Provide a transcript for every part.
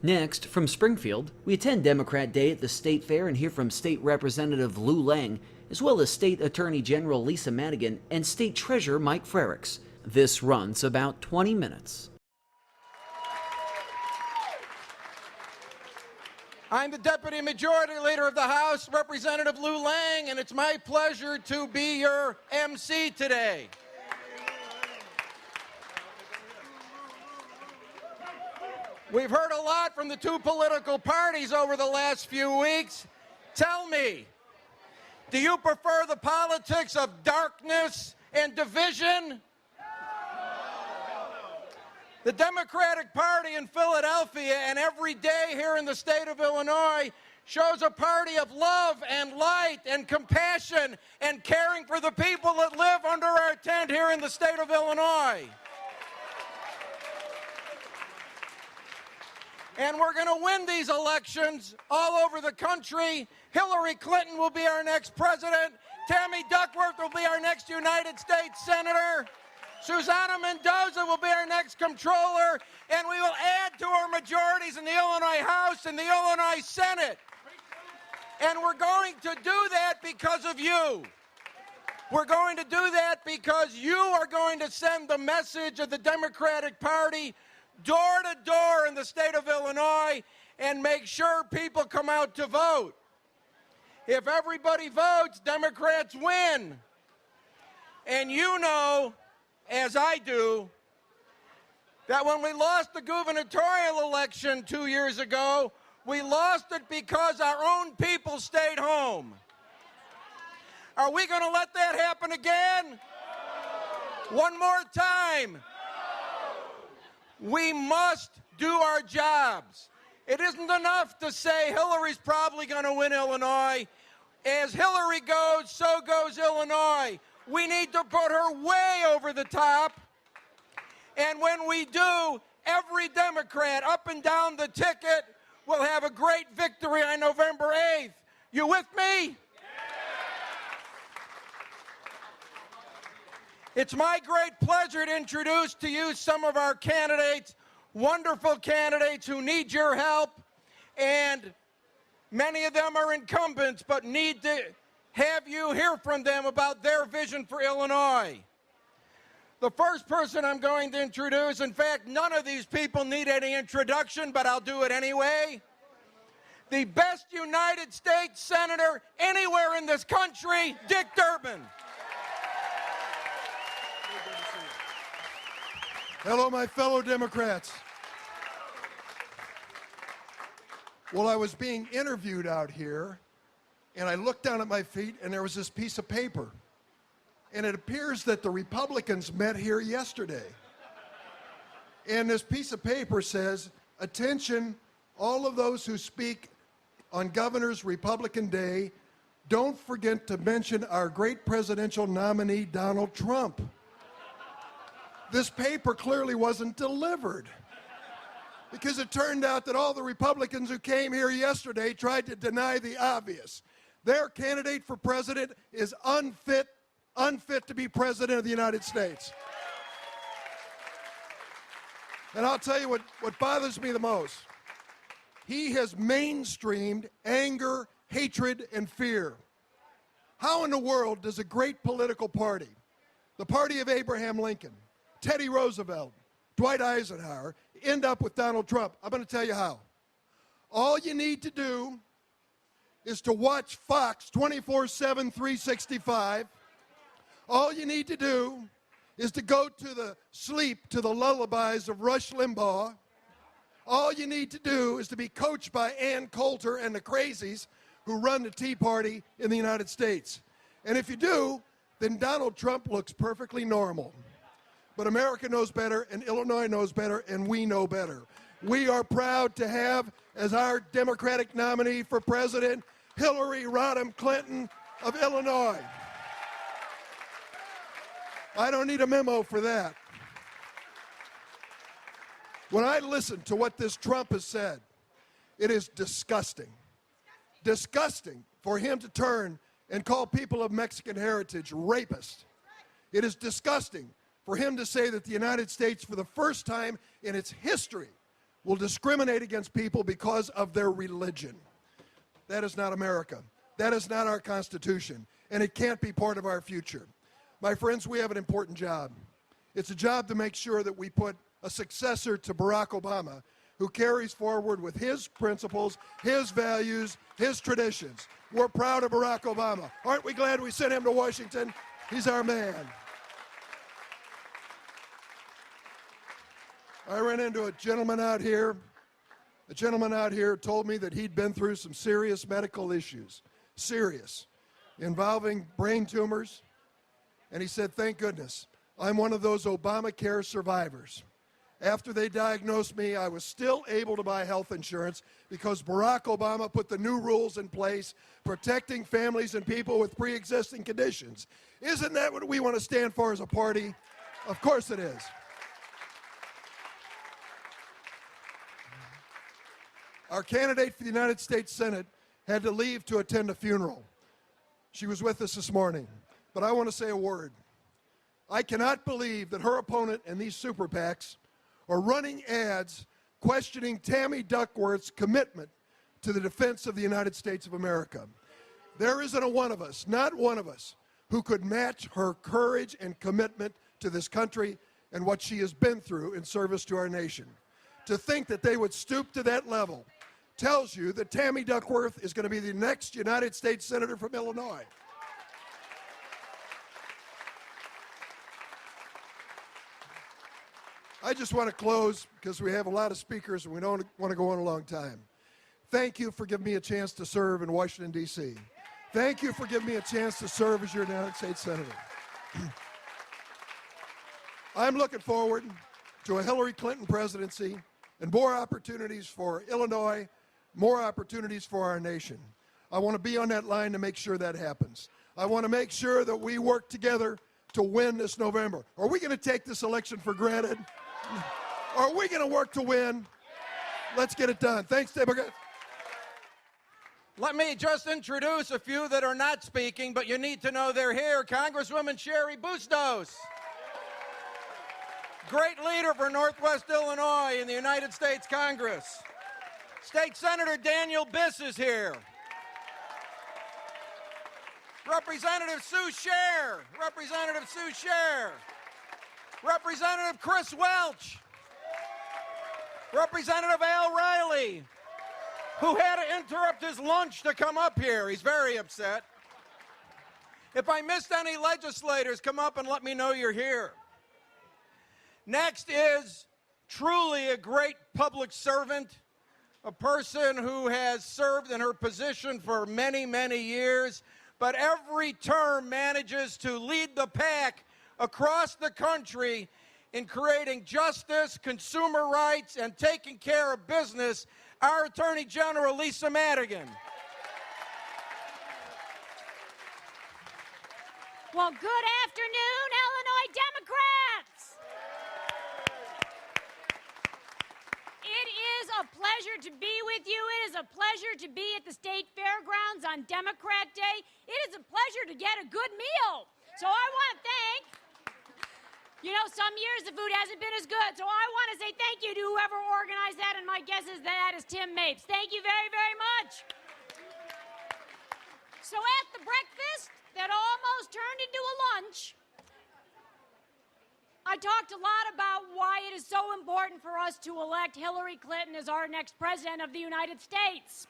Next, from Springfield, we attend Democrat Day at the State Fair and hear from State Representative Lou Lang, as well as State Attorney General Lisa Madigan and State Treasurer Mike Frerichs. This runs about 20 minutes. I'm the Deputy Majority Leader of the House, Representative Lou Lang, and it's my pleasure to be your MC today. We've heard a lot from the two political parties over the last few weeks. Tell me, do you prefer the politics of darkness and division? The Democratic Party in Philadelphia and every day here in the state of Illinois shows a party of love and light and compassion and caring for the people that live under our tent here in the state of Illinois. And we're going to win these elections all over the country. Hillary Clinton will be our next president. Tammy Duckworth will be our next United States Senator. Susana Mendoza will be our next comptroller. And we will add to our majorities in the Illinois House and the Illinois Senate. And we're going to do that because of you. We're going to do that because you are going to send the message of the Democratic Party door to door in the state of Illinois and make sure people come out to vote. If everybody votes, Democrats win. And you know, as I do, that when we lost the gubernatorial election 2 years ago, we lost it because our own people stayed home. Are we going to let that happen again? No. One more time. We must do our jobs. It isn't enough to say Hillary's probably going to win Illinois. As Hillary goes, so goes Illinois. We need to put her way over the top. And when we do, every Democrat up and down the ticket will have a great victory on November 8th. You with me? It's my great pleasure to introduce to you some of our candidates, wonderful candidates who need your help, and many of them are incumbents but need to have you hear from them about their vision for Illinois. The first person I'm going to introduce, in fact, none of these people need any introduction, but I'll do it anyway. The best United States Senator anywhere in this country, Dick Durbin. Hello, my fellow Democrats. Well, I was being interviewed out here, and I looked down at my feet, and there was this piece of paper. And it appears that the Republicans met here yesterday. And this piece of paper says, "Attention, all of those who speak on Governor's Republican Day, don't forget to mention our great presidential nominee, Donald Trump." This paper clearly wasn't delivered, because it turned out that all the Republicans who came here yesterday tried to deny the obvious. Their candidate for president is unfit to be president of the United States. And I'll tell you what bothers me the most. He has mainstreamed anger, hatred, and fear. How in the world does a great political party, the party of Abraham Lincoln, Teddy Roosevelt, Dwight Eisenhower, end up with Donald Trump? I'm going to tell you how. All you need to do is to watch Fox 24/7, 365. All you need to do is to go to the lullabies of Rush Limbaugh. All you need to do is to be coached by Ann Coulter and the crazies who run the Tea Party in the United States. And if you do, then Donald Trump looks perfectly normal. But America knows better, and Illinois knows better, and we know better. We are proud to have as our Democratic nominee for president, Hillary Rodham Clinton of Illinois. I don't need a memo for that. When I listen to what this Trump has said, it is disgusting. Disgusting for him to turn and call people of Mexican heritage rapists. It is disgusting for him to say that the United States, for the first time in its history, will discriminate against people because of their religion. That is not America. That is not our Constitution, and it can't be part of our future. My friends, we have an important job. It's a job to make sure that we put a successor to Barack Obama who carries forward with his principles, his values, his traditions. We're proud of Barack Obama. Aren't we glad we sent him to Washington? He's our man. I ran into a gentleman out here. The gentleman out here told me that he'd been through some serious medical issues, serious, involving brain tumors. And he said, thank goodness, I'm one of those Obamacare survivors. After they diagnosed me, I was still able to buy health insurance because Barack Obama put the new rules in place protecting families and people with pre-existing conditions. Isn't that what we want to stand for as a party? Of course it is. Our candidate for the United States Senate had to leave to attend a funeral. She was with us this morning, but I want to say a word. I cannot believe that her opponent and these super PACs are running ads questioning Tammy Duckworth's commitment to the defense of the United States of America. There isn't a one of us, not one of us, who could match her courage and commitment to this country and what she has been through in service to our nation. To think that they would stoop to that level tells you that Tammy Duckworth is going to be the next United States Senator from Illinois. I just want to close because we have a lot of speakers and we don't want to go on a long time. Thank you for giving me a chance to serve in Washington, D.C. Thank you for giving me a chance to serve as your United States Senator. I'm looking forward to a Hillary Clinton presidency and more opportunities for Illinois, more opportunities for our nation. I want to be on that line to make sure that happens. I want to make sure that we work together to win this November. Are we going to take this election for granted? Are we going to work to win? Let's get it done. Thanks, Democrats. Let me just introduce a few that are not speaking, but you need to know they're here. Congresswoman Sherry Bustos. Great leader for Northwest Illinois in the United States Congress. State Senator Daniel Biss is here. Representative Sue Scher. Representative Sue Scher. Representative Chris Welch. Representative Al Riley, who had to interrupt his lunch to come up here. He's very upset. If I missed any legislators, come up and let me know you're here. Next is truly a great public servant, a person who has served in her position for many, many years, but every term manages to lead the pack across the country in creating justice, consumer rights, and taking care of business, our Attorney General, Lisa Madigan. Well, good afternoon, Illinois Democrats. It is a pleasure to be with you. It is a pleasure to be at the State Fairgrounds on Democrat Day. It is a pleasure to get a good meal. So I want to thank, some years the food hasn't been as good. So I want to say thank you to whoever organized that, and my guess is that is Tim Mapes. Thank you very, very much. So at the breakfast that almost turned into a lunch, I talked a lot about why it is so important for us to elect Hillary Clinton as our next president of the United States.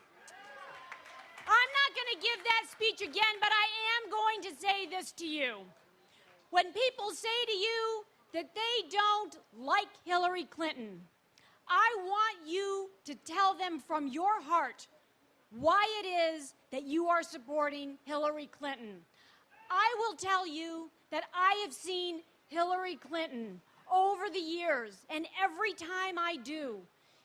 I'm not going to give that speech again, but I am going to say this to you. When people say to you that they don't like Hillary Clinton, I want you to tell them from your heart why it is that you are supporting Hillary Clinton. I will tell you that I have seen Hillary Clinton over the years, and every time I do,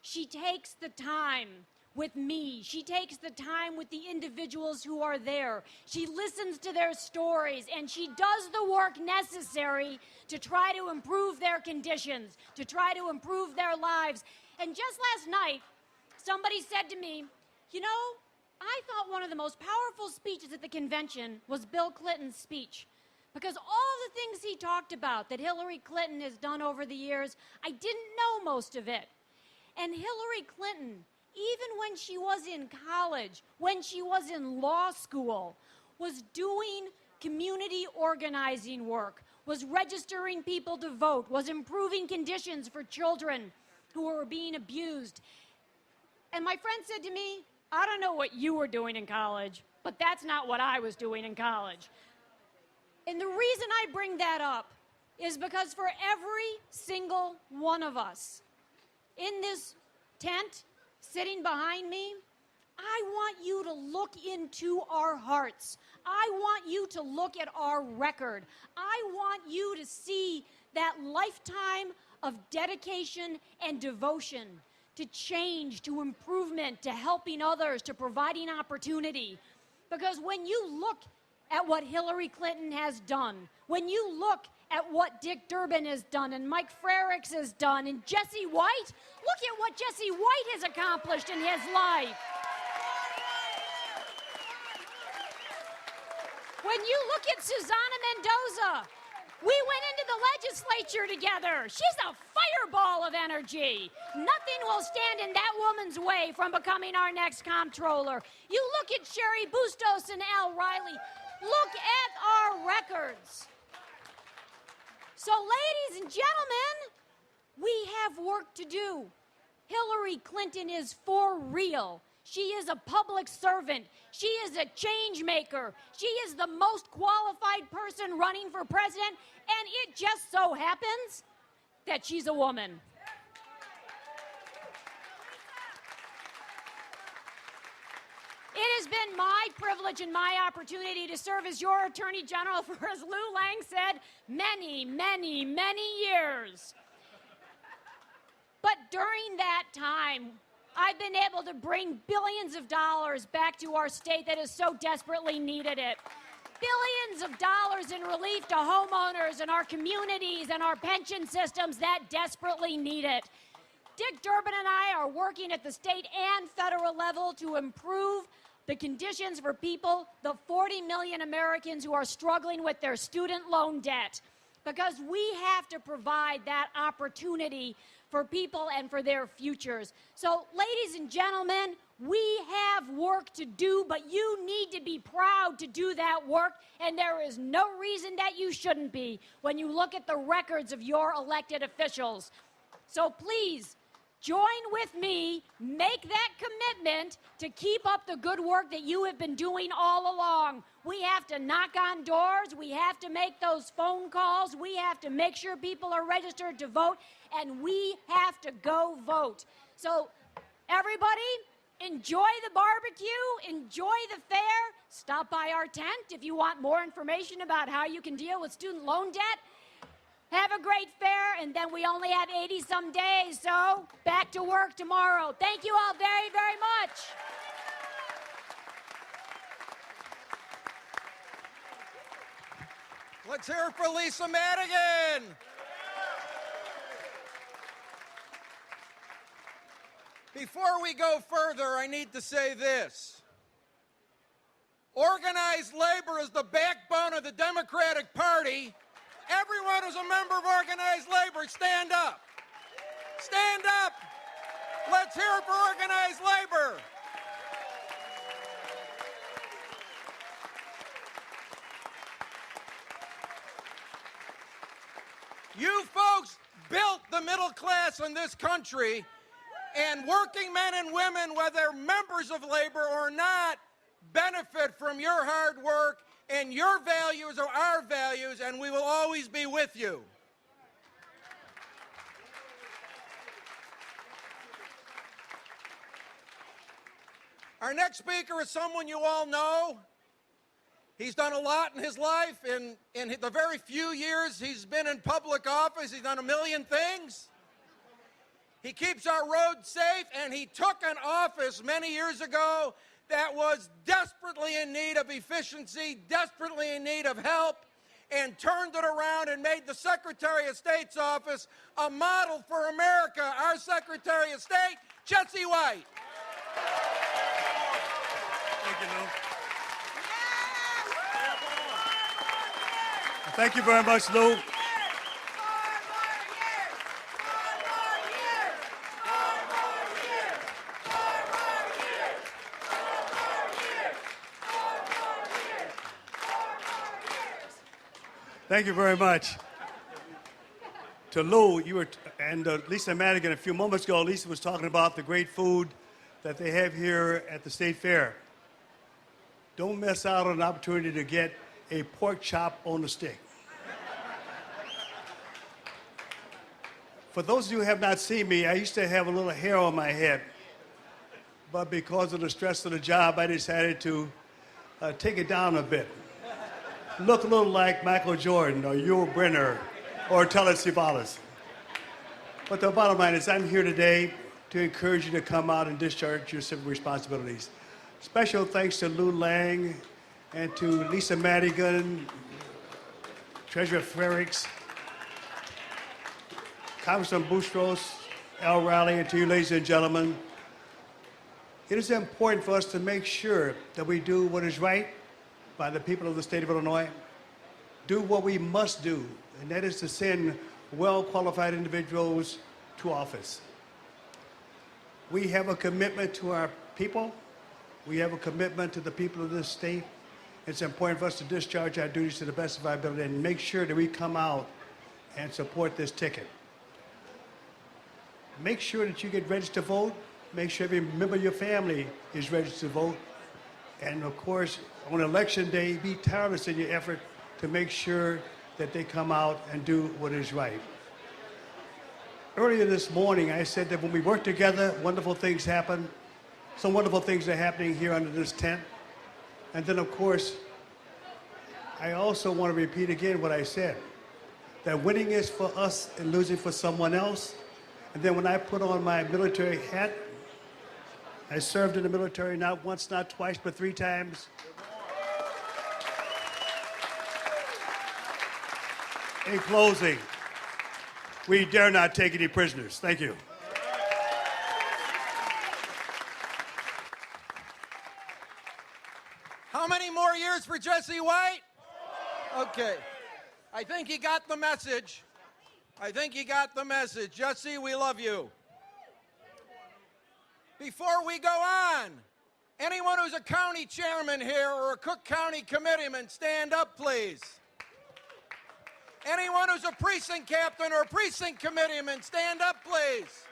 she takes the time with me. She takes the time with the individuals who are there. She listens to their stories, and she does the work necessary to try to improve their conditions, to try to improve their lives. And just last night, somebody said to me, I thought one of the most powerful speeches at the convention was Bill Clinton's speech, because all the things he talked about that Hillary Clinton has done over the years, I didn't know most of it. And Hillary Clinton, even when she was in college, when she was in law school, was doing community organizing work, was registering people to vote, was improving conditions for children who were being abused. And my friend said to me, I don't know what you were doing in college, but that's not what I was doing in college. And the reason I bring that up is because for every single one of us in this tent, sitting behind me, I want you to look into our hearts. I want you to look at our record. I want you to see that lifetime of dedication and devotion to change, to improvement, to helping others, to providing opportunity. Because when you look at what Hillary Clinton has done, when you look at what Dick Durbin has done and Mike Frerichs has done and Jesse White, look at what Jesse White has accomplished in his life. When you look at Susana Mendoza, we went into the legislature together. She's a fireball of energy. Nothing will stand in that woman's way from becoming our next comptroller. You look at Sherry Bustos and Al Riley. Look at our records. So, ladies and gentlemen, we have work to do. Hillary Clinton is for real. She is a public servant. She is a change maker. She is the most qualified person running for president, and it just so happens that she's a woman. It has been my privilege and my opportunity to serve as your Attorney General for, as Lou Lang said, many, many, many years. But during that time, I've been able to bring billions of dollars back to our state that has so desperately needed it. Billions of dollars in relief to homeowners and our communities and our pension systems that desperately need it. Dick Durbin and I are working at the state and federal level to improve the conditions for people, the 40 million Americans who are struggling with their student loan debt, because we have to provide that opportunity for people and for their futures. So, ladies and gentlemen, we have work to do, but you need to be proud to do that work, and there is no reason that you shouldn't be when you look at the records of your elected officials. So please, join with me, make that commitment to keep up the good work that you have been doing all along. We have to knock on doors, we have to make those phone calls, we have to make sure people are registered to vote, and we have to go vote. So everybody, enjoy the barbecue, enjoy the fair, stop by our tent if you want more information about how you can deal with student loan debt. Have a great fair, and then we only have 80-some days, so back to work tomorrow. Thank you all very, very much. Let's hear it for Lisa Madigan. Before we go further, I need to say this. Organized labor is the backbone of the Democratic Party. Everyone who's a member of organized labor, stand up. Stand up. Let's hear it for organized labor. You folks built the middle class in this country, and working men and women, whether members of labor or not, benefit from your hard work, and your values are our values, and we will always be with you. Our next speaker is someone you all know. He's done a lot in his life. In the very few years he's been in public office, he's done a million things. He keeps our roads safe, and he took an office many years ago that was desperately in need of efficiency, desperately in need of help, and turned it around and made the Secretary of State's office a model for America. Our Secretary of State, Jesse White. Thank you, Lou. Thank you very much, Lou. Thank you very much. To Lou, and Lisa Madigan, a few moments ago, Lisa was talking about the great food that they have here at the State Fair. Don't miss out on an opportunity to get a pork chop on the stick. For those of you who have not seen me, I used to have a little hair on my head, but because of the stress of the job, I decided to take it down a bit. Look a little like Michael Jordan or Yul Brynner or Telly Savalas. But the bottom line is I'm here today to encourage you to come out and discharge your civic responsibilities. Special thanks to Lou Lang and to Lisa Madigan, Treasurer Frericks, Congressman Boustros, Al Riley, and to you, ladies and gentlemen. It is important for us to make sure that we do what is right by the people of the state of Illinois, do what we must do, and that is to send well-qualified individuals to office. We have a commitment to our people. We have a commitment to the people of this state. It's important for us to discharge our duties to the best of our ability and make sure that we come out and support this ticket. Make sure that you get registered to vote. Make sure every member of your family is registered to vote. And of course, on election day, be tireless in your effort to make sure that they come out and do what is right. Earlier this morning, I said that when we work together, wonderful things happen. Some wonderful things are happening here under this tent. And then, of course, I also want to repeat again what I said, that winning is for us and losing for someone else. And then when I put on my military hat, I served in the military not once, not twice, but 3 times. In closing, we dare not take any prisoners. Thank you. How many more years for Jesse White? Okay. I think he got the message. I think he got the message. Jesse, we love you. Before we go on, anyone who's a county chairman here or a Cook County committeeman, stand up, please. Anyone who's a precinct captain or a precinct committeeman, stand up, please.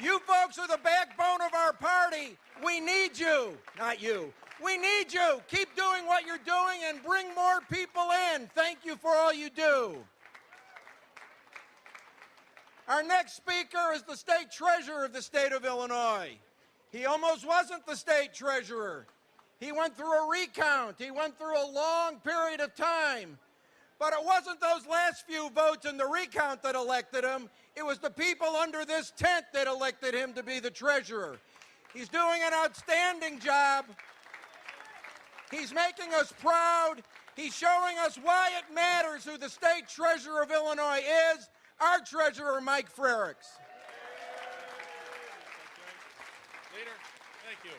You folks are the backbone of our party. We need you, not you. We need you. Keep doing what you're doing and bring more people in. Thank you for all you do. Our next speaker is the state treasurer of the state of Illinois. He almost wasn't the state treasurer. He went through a recount. He went through a long period of time. But it wasn't those last few votes in the recount that elected him. It was the people under this tent that elected him to be the treasurer. He's doing an outstanding job. He's making us proud. He's showing us why it matters who the state treasurer of Illinois is. Our treasurer, Mike Frericks. Leader, thank you.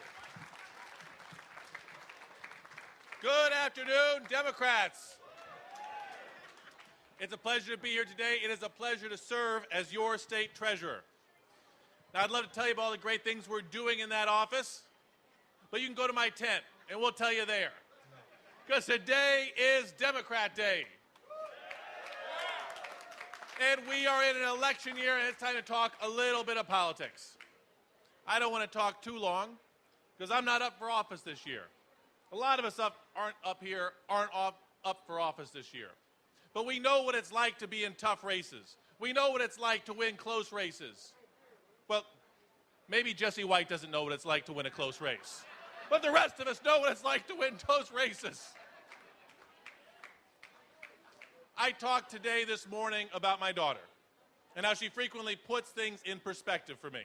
Good afternoon, Democrats. It's a pleasure to be here today. It is a pleasure to serve as your state treasurer. Now, I'd love to tell you about all the great things we're doing in that office, but you can go to my tent, and we'll tell you there. Because today is Democrat Day. And we are in an election year, and it's time to talk a little bit of politics. I don't want to talk too long, because I'm not up for office this year. A lot of us aren't up for office this year. But we know what it's like to be in tough races. We know what it's like to win close races. Well, maybe Jesse White doesn't know what it's like to win a close race. But the rest of us know what it's like to win close races. I talked today, this morning, about my daughter and how she frequently puts things in perspective for me.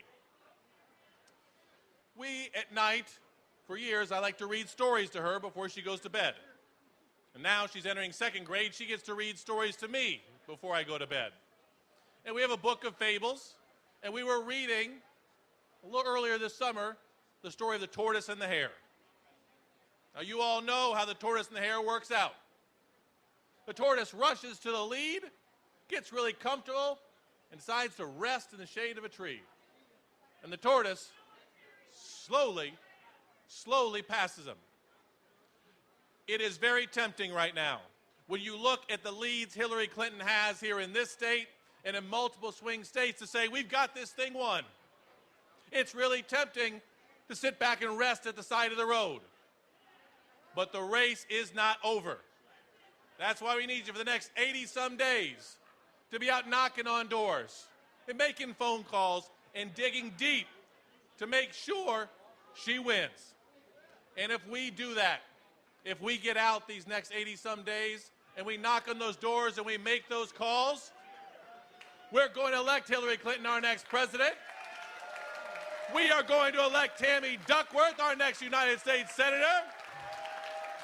At night, for years, I like to read stories to her before she goes to bed. And now she's entering 2nd grade, she gets to read stories to me before I go to bed. And we have a book of fables, and we were reading, a little earlier this summer, the story of the tortoise and the hare. Now, you all know how the tortoise and the hare works out. The tortoise rushes to the lead, gets really comfortable, and decides to rest in the shade of a tree. And the tortoise slowly passes him. It is very tempting right now when you look at the leads Hillary Clinton has here in this state and in multiple swing states to say, we've got this thing won. It's really tempting to sit back and rest at the side of the road. But the race is not over. That's why we need you for the next 80-some days to be out knocking on doors and making phone calls and digging deep to make sure she wins. And if we do that, if we get out these next 80-some days and we knock on those doors and we make those calls, we're going to elect Hillary Clinton our next president. We are going to elect Tammy Duckworth our next United States Senator.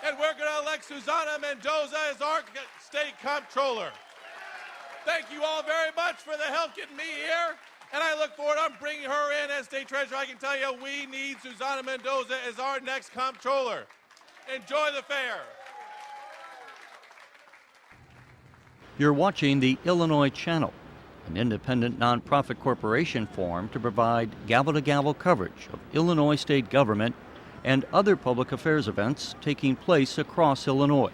And we're going to elect Susana Mendoza as our state comptroller. Thank you all very much for the help getting me here. And I look forward to bringing her in as state treasurer. I can tell you we need Susana Mendoza as our next comptroller. Enjoy the fair. You're watching the Illinois Channel, an independent nonprofit corporation formed to provide gavel-to-gavel coverage of Illinois state government and other public affairs events taking place across Illinois.